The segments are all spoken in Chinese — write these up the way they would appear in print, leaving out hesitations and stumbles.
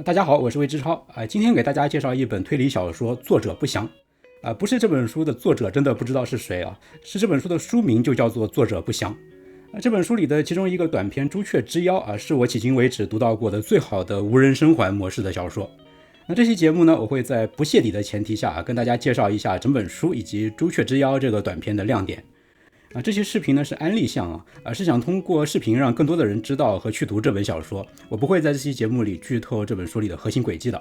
大家好，我是魏之超今天给大家介绍一本推理小说，作者不详不是这本书的作者真的不知道是谁是这本书的书名就叫做作者不详这本书里的其中一个短篇《朱雀之妖》是我迄今为止读到过的最好的无人生还模式的小说。那这期节目呢，我会在不泄底的前提下跟大家介绍一下整本书以及《朱雀之妖》这个短篇的亮点这期视频呢是安利项是想通过视频让更多的人知道和去读这本小说。我不会在这期节目里剧透这本书里的核心轨迹的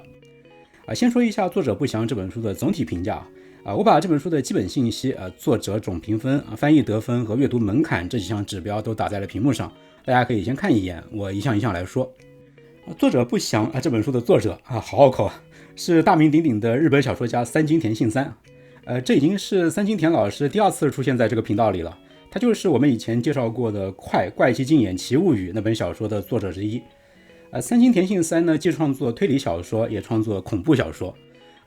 先说一下作者不详这本书的总体评价我把这本书的基本信息作者总评分翻译得分和阅读门槛这几项指标都打在了屏幕上，大家可以先看一眼，我一项一项来说。作者不详这本书的作者好拗口是大名鼎鼎的日本小说家三津田信三这已经是三津田老师第二次出现在这个频道里了，他就是我们以前介绍过的《怪奇竞演奇物语》那本小说的作者之一三津田信三呢，既创作推理小说也创作恐怖小说，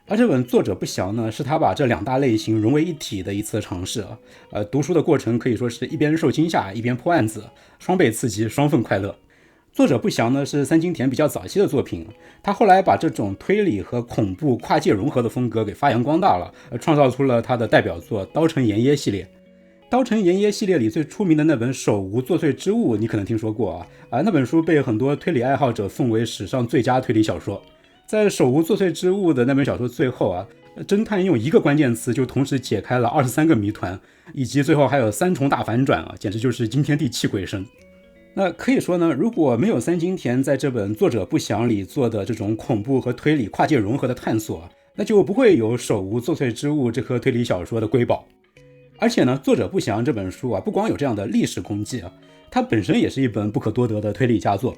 而这本作者不详呢，是他把这两大类型融为一体的一次尝试读书的过程可以说是一边受惊吓一边破案子，双倍刺激双份快乐。作者不详呢是三津田比较早期的作品，他后来把这种推理和恐怖跨界融合的风格给发扬光大了，创造出了他的代表作刀城炎耶系列。刀城炎耶系列里最出名的那本手无作祟之物你可能听说过那本书被很多推理爱好者奉为史上最佳推理小说。在手无作祟之物的那本小说最后侦探用一个关键词就同时解开了23个谜团，以及最后还有3重大反转简直就是惊天地泣鬼神。那可以说呢，如果没有三津田在这本作者不详里做的这种恐怖和推理跨界融合的探索，那就不会有手无作祟之物这颗推理小说的瑰宝。而且呢，作者不详这本书不光有这样的历史功绩它本身也是一本不可多得的推理佳作。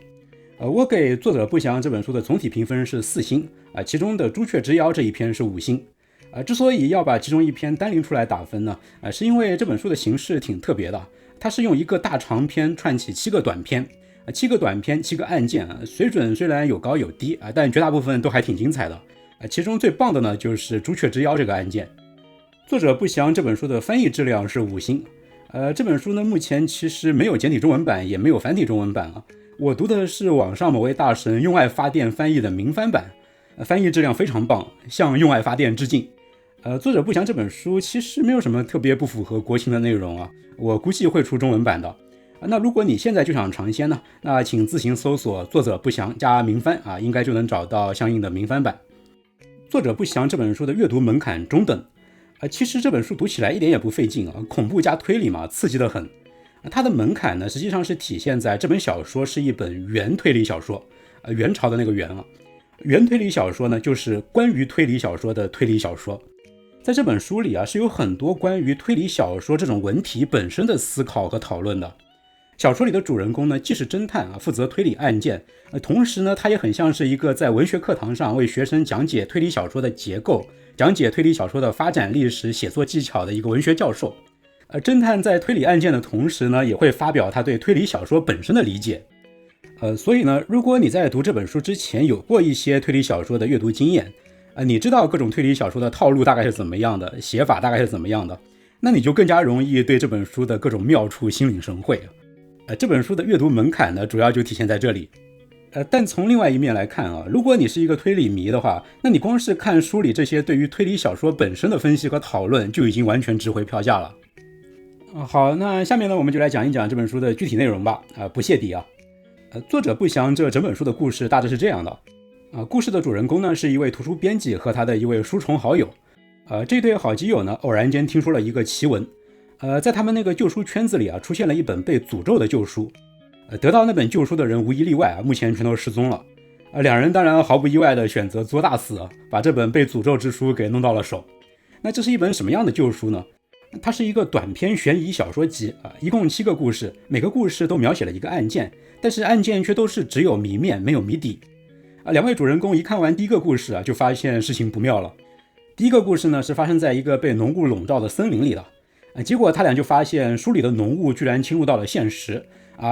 我给作者不详这本书的总体评分是4星其中的朱雀之妖这一篇是5星之所以要把其中一篇单拎出来打分呢是因为这本书的形式挺特别的，它是用一个大长篇串起7个短篇7个短篇7个案件水准虽然有高有低但绝大部分都还挺精彩的其中最棒的呢就是朱雀之妖这个案件。作者不详这本书的翻译质量是5星这本书呢目前其实没有简体中文版也没有繁体中文版我读的是网上某位大神用爱发电翻译的明翻版翻译质量非常棒，向用爱发电致敬作者不详这本书其实没有什么特别不符合国情的内容我估计会出中文版的那如果你现在就想尝鲜呢，那请自行搜索作者不详加明翻应该就能找到相应的明翻版。作者不详这本书的阅读门槛中等其实这本书读起来一点也不费劲恐怖加推理嘛，刺激得很它的门槛呢实际上是体现在这本小说是一本原推理小说元朝的那个元原推理小说呢就是关于推理小说的推理小说。在这本书里是有很多关于推理小说这种文体本身的思考和讨论的。小说里的主人公呢既是侦探负责推理案件同时呢他也很像是一个在文学课堂上为学生讲解推理小说的结构，讲解推理小说的发展历史写作技巧的一个文学教授侦探在推理案件的同时呢也会发表他对推理小说本身的理解所以呢如果你在读这本书之前有过一些推理小说的阅读经验你知道各种推理小说的套路大概是怎么样的，写法大概是怎么样的，那你就更加容易对这本书的各种妙处心领神会这本书的阅读门槛呢主要就体现在这里但从另外一面来看如果你是一个推理迷的话，那你光是看书里这些对于推理小说本身的分析和讨论就已经完全值回票价了好，那下面呢我们就来讲一讲这本书的具体内容吧不泄底作者不详这整本书的故事大致是这样的故事的主人公呢是一位图书编辑和他的一位书虫好友这对好基友呢偶然间听说了一个奇闻在他们那个旧书圈子里出现了一本被诅咒的旧书得到那本旧书的人无一例外目前全都失踪了两人当然毫不意外的选择作大死把这本被诅咒之书给弄到了手。那这是一本什么样的旧书呢？它是一个短篇悬疑小说集一共7个故事，每个故事都描写了一个案件，但是案件却都是只有谜面没有谜底两位主人公一看完第一个故事就发现事情不妙了。第一个故事呢是发生在一个被浓雾笼罩的森林里的结果他俩就发现书里的浓雾居然侵入到了现实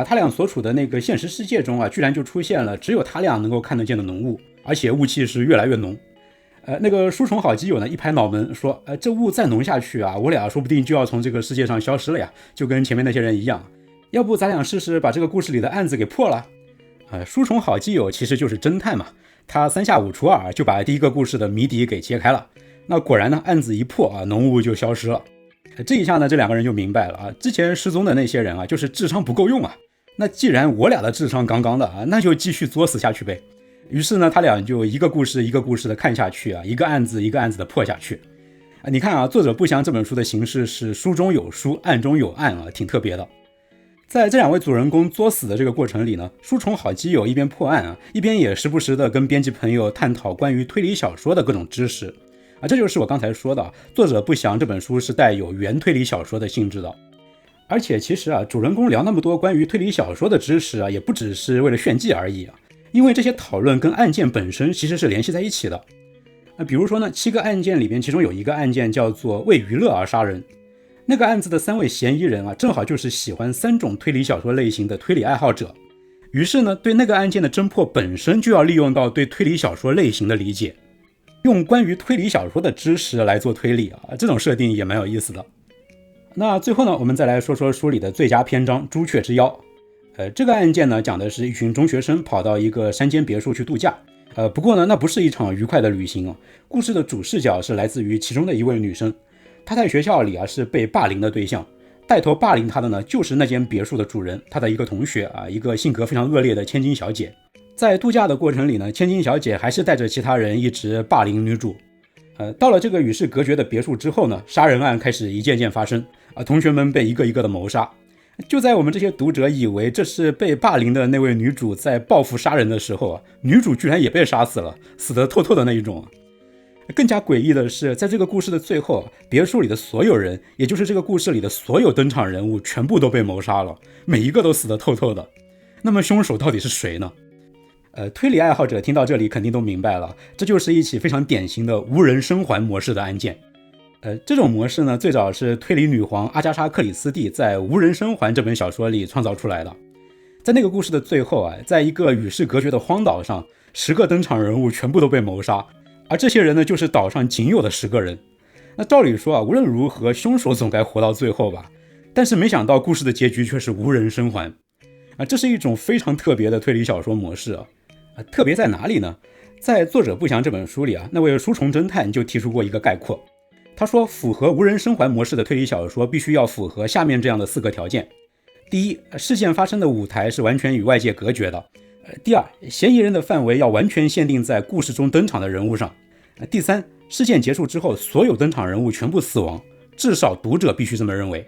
他俩所处的那个现实世界中居然就出现了只有他俩能够看得见的浓雾，而且雾气是越来越浓那个书虫好基友呢一拍脑门说这雾再浓下去我俩说不定就要从这个世界上消失了呀，就跟前面那些人一样，要不咱俩试试把这个故事里的案子给破了书虫好基友其实就是侦探嘛，他三下五除二就把第一个故事的谜底给揭开了。那果然呢，案子一破啊，浓雾就消失了。这一下呢，这两个人就明白了啊，之前失踪的那些人啊，就是智商不够用啊。那既然我俩的智商杠杠的啊，那就继续作死下去呗。于是呢，他俩就一个故事一个故事的看下去啊，一个案子一个案子的破下去。你看啊，作者不详这本书的形式是书中有书，案中有案啊，挺特别的。在这两位主人公作死的这个过程里呢，书虫好基友一边破案啊，一边也时不时的跟编辑朋友探讨关于推理小说的各种知识啊，这就是我刚才说的，作者不详这本书是带有原推理小说的性质的。而且其实啊，主人公聊那么多关于推理小说的知识啊，也不只是为了炫技而已啊，因为这些讨论跟案件本身其实是联系在一起的。比如说呢，7个案件里边，其中有一个案件叫做为娱乐而杀人。那个案子的3位嫌疑人啊，正好就是喜欢3种推理小说类型的推理爱好者。于是呢，对那个案件的侦破本身就要利用到对推理小说类型的理解，用关于推理小说的知识来做推理啊，这种设定也蛮有意思的。那最后呢，我们再来说说书里的最佳篇章朱雀之妖。这个案件呢，讲的是一群中学生跑到一个山间别墅去度假。不过呢，那不是一场愉快的旅行啊。故事的主视角是来自于其中的一位女生，她在学校里啊是被霸凌的对象，带头霸凌她的呢就是那间别墅的主人，她的一个同学啊，一个性格非常恶劣的千金小姐。在度假的过程里呢，千金小姐还是带着其他人一直霸凌女主。到了这个与世隔绝的别墅之后呢，杀人案开始一件件发生啊，同学们被一个一个的谋杀。就在我们这些读者以为这是被霸凌的那位女主在报复杀人的时候啊，女主居然也被杀死了，死得透透的那一种。更加诡异的是，在这个故事的最后，别墅里的所有人，也就是这个故事里的所有登场人物，全部都被谋杀了，每一个都死得透透的。那么凶手到底是谁呢？推理爱好者听到这里肯定都明白了，这就是一起非常典型的无人生还模式的案件。这种模式呢，最早是推理女皇阿加莎·克里斯蒂在《无人生还》这本小说里创造出来的。在那个故事的最后啊，在一个与世隔绝的荒岛上，10个登场人物全部都被谋杀，而这些人呢，就是岛上仅有的10个人。那照理说啊，无论如何，凶手总该活到最后吧？但是没想到故事的结局却是无人生还啊，这是一种非常特别的推理小说模式啊。特别在哪里呢？在作者不详这本书里啊，那位书虫侦探就提出过一个概括。他说，符合无人生还模式的推理小说必须要符合下面这样的4个条件。第一，事件发生的舞台是完全与外界隔绝的。第二，嫌疑人的范围要完全限定在故事中登场的人物上。第三，事件结束之后，所有登场人物全部死亡，至少读者必须这么认为。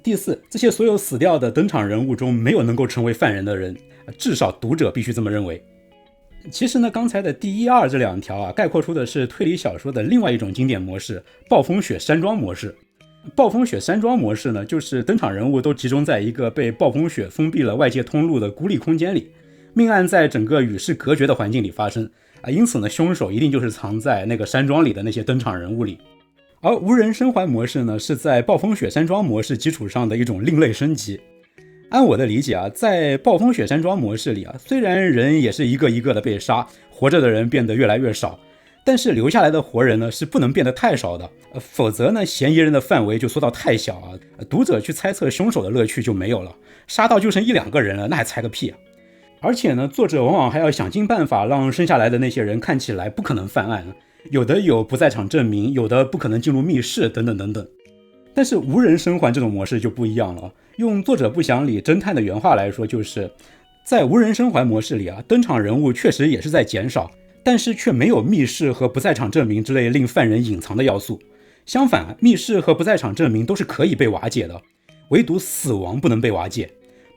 第四，这些所有死掉的登场人物中没有能够成为犯人的人，至少读者必须这么认为。其实呢，刚才的第1、2这2条啊，概括出的是推理小说的另外一种经典模式——暴风雪山庄模式。暴风雪山庄模式呢，就是登场人物都集中在一个被暴风雪封闭了外界通路的孤立空间里，命案在整个与世隔绝的环境里发生啊，因此呢，凶手一定就是藏在那个山庄里的那些登场人物里。而无人生还模式呢，是在暴风雪山庄模式基础上的一种另类升级。按我的理解啊，在暴风雪山庄模式里啊，虽然人也是一个一个的被杀，活着的人变得越来越少，但是留下来的活人呢是不能变得太少的，否则呢嫌疑人的范围就缩到太小啊，读者去猜测凶手的乐趣就没有了，杀到就剩1、2个人了，那还猜个屁啊！而且呢，作者往往还要想尽办法让剩下来的那些人看起来不可能犯案，有的有不在场证明，有的不可能进入密室等等等等。但是无人生还这种模式就不一样了，用作者不详里侦探的原话来说，就是在无人生还模式里啊，登场人物确实也是在减少，但是却没有密室和不在场证明之类令犯人隐藏的要素。相反，密室和不在场证明都是可以被瓦解的，唯独死亡不能被瓦解。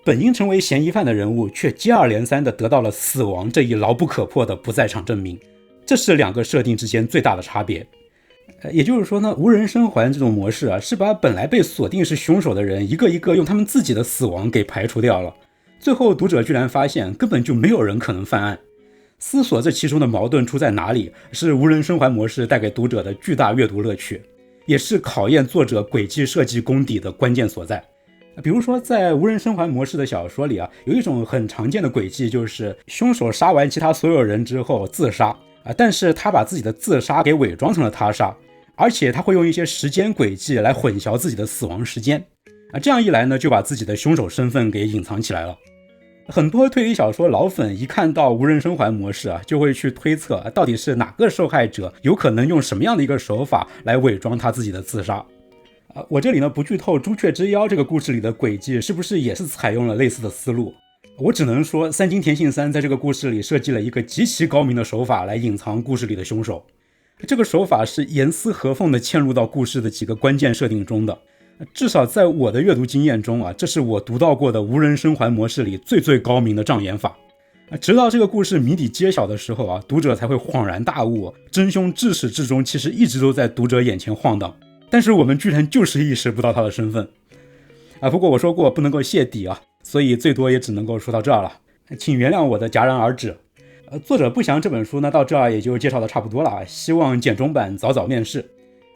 本应成为嫌疑犯的人物却接二连三地得到了死亡这一牢不可破的不在场证明，这是2个设定之间最大的差别。也就是说呢，无人生还这种模式啊，是把本来被锁定是凶手的人一个一个用他们自己的死亡给排除掉了，最后读者居然发现根本就没有人可能犯案。思索这其中的矛盾出在哪里，是无人生还模式带给读者的巨大阅读乐趣，也是考验作者轨迹设计功底的关键所在。比如说在无人生还模式的小说里啊，有一种很常见的轨迹，就是凶手杀完其他所有人之后自杀但是他把自己的自杀给伪装成了他杀，而且他会用一些时间轨迹来混淆自己的死亡时间这样一来呢，就把自己的凶手身份给隐藏起来了。很多推理小说老粉一看到无人生还模式就会去推测到底是哪个受害者有可能用什么样的一个手法来伪装他自己的自杀。我这里呢不剧透朱雀之妖这个故事里的轨迹是不是也是采用了类似的思路，我只能说三津田信三在这个故事里设计了一个极其高明的手法来隐藏故事里的凶手。这个手法是严丝合缝地嵌入到故事的几个关键设定中的，至少在我的阅读经验中这是我读到过的无人生还模式里最高明的障眼法。直到这个故事谜底揭晓的时候读者才会恍然大悟，真凶至始至终其实一直都在读者眼前晃荡，但是我们居然就是意识不到他的身份。不过我说过不能够泄底所以最多也只能够说到这儿了，请原谅我的戛然而止。作者不详这本书呢到这儿也就介绍的差不多了，希望简中版早早面世。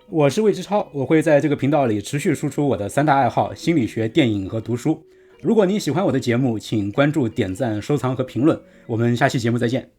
我是魏之超，我会在这个频道里持续输出我的三大爱好：心理学、电影和读书。如果你喜欢我的节目，请关注、点赞、收藏和评论。我们下期节目再见。